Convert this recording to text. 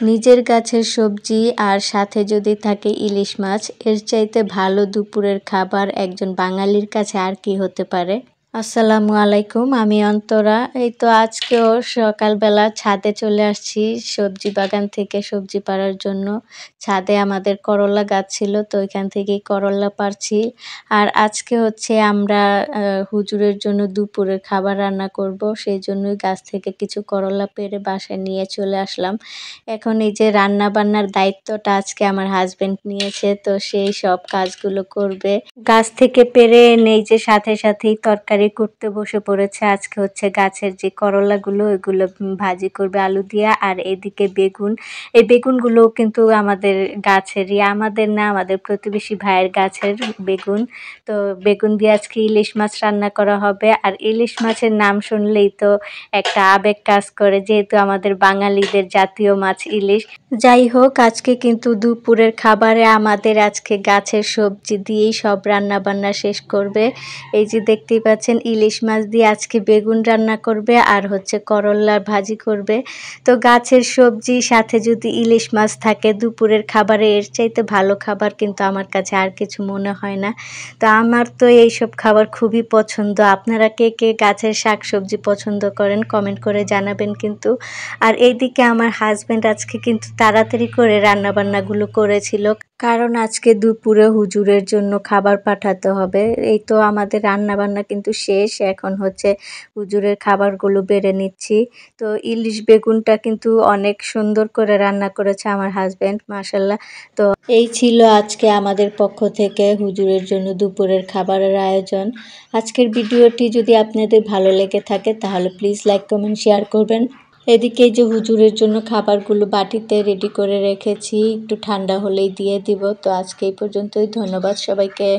নিজের গাছের সবজি আর সাথে যদি থাকে ইলিশ মাছ, এর চাইতে ভালো দুপুরের খাবার একজন বাঙালির কাছে আর কি হতে পারে। আসসালামু আলাইকুম, আমি অন্তরা। এই তো আজকেও সকালবেলা ছাদে চলে আসছি সবজি বাগান থেকে সবজি পাড়ার জন্য। ছাদে আমাদের করলা গাছ ছিল, তো ওইখান থেকেই করলা পাড়ছি। আর আজকে হচ্ছে আমরা হুজুরের জন্য দুপুরের খাবার রান্না করব, সেই জন্যই গাছ থেকে কিছু করলা পেড়ে বাসায় নিয়ে চলে আসলাম। এখন এই যে রান্না বান্নার দায়িত্বটা আজকে আমার হাজবেন্ড নিয়েছে, তো সেই সব কাজগুলো করবে। গাছ থেকে পেড়ে এনে এই যে সাথে সাথেই তরকারি করতে বসে পড়েছে। আজকে হচ্ছে গাছের যে করলাগুলো ওইগুলো ভাজি করবে আলু দিয়া, আর এদিকে বেগুন। এই বেগুনগুলো কিন্তু আমাদের গাছেরই, আমাদের না, আমাদের প্রতিবেশী ভাইয়ের গাছের বেগুন। তো বেগুন দিয়ে আজকে ইলিশ মাছ রান্না করা হবে। আর ইলিশ মাছের নাম শুনলেই তো একটা আবেগ কাজ করে, যেহেতু আমাদের বাঙালিদের জাতীয় মাছ ইলিশ। যাই হোক, আজকে কিন্তু দুপুরের খাবারে আমাদের আজকে গাছের সবজি দিয়েই সব রান্না বান্না শেষ করবে। এই যে দেখতেই পাচ্ছেন, ইলিশ মাছ দিয়ে আজকে বেগুন রান্না করবে আর হচ্ছে করলার ভাজি করবে। তো গাছের সবজি সাথে যদি ইলিশ মাছ থাকে দুপুরের খাবারে, এর চাইতে ভালো খাবার কিন্তু আমার কাছে আর কিছু মনে হয় না। তো আমার তো এইসব খাবার খুবই পছন্দ। আপনারা কে কে গাছের শাক সবজি পছন্দ করেন কমেন্ট করে জানাবেন কিন্তু। আর এইদিকে আমার হাজবেন্ড আজকে কিন্তু তাড়াতাড়ি করে রান্নাবান্নাগুলো করেছিল, কারণ আজকে দুপুরে হুজুরের জন্য খাবার পাঠাতে হবে। এই তো আমাদের রান্নাবান্না কিন্তু শেষ, এখন হচ্ছে হুজুরের খাবারগুলো বেড়ে নিচ্ছি। তো ইলিশ বেগুনটা কিন্তু অনেক সুন্দর করে রান্না করেছে আমার হাজবেন্ড, মাশাল্লাহ। তো এই ছিল আজকে আমাদের পক্ষ থেকে হুজুরের জন্য দুপুরের খাবারের আয়োজন। আজকের ভিডিওটি যদি আপনাদের ভালো লেগে থাকে তাহলে প্লিজ লাইক কমেন্ট শেয়ার করবেন। এদিকে যে হুজুরের জন্য খাবারগুলো বাটিতে রেডি করে রেখেছি, একটু ঠান্ডা হলেই দিয়ে দিব। তো আজকে এই পর্যন্তই, ধন্যবাদ সবাইকে।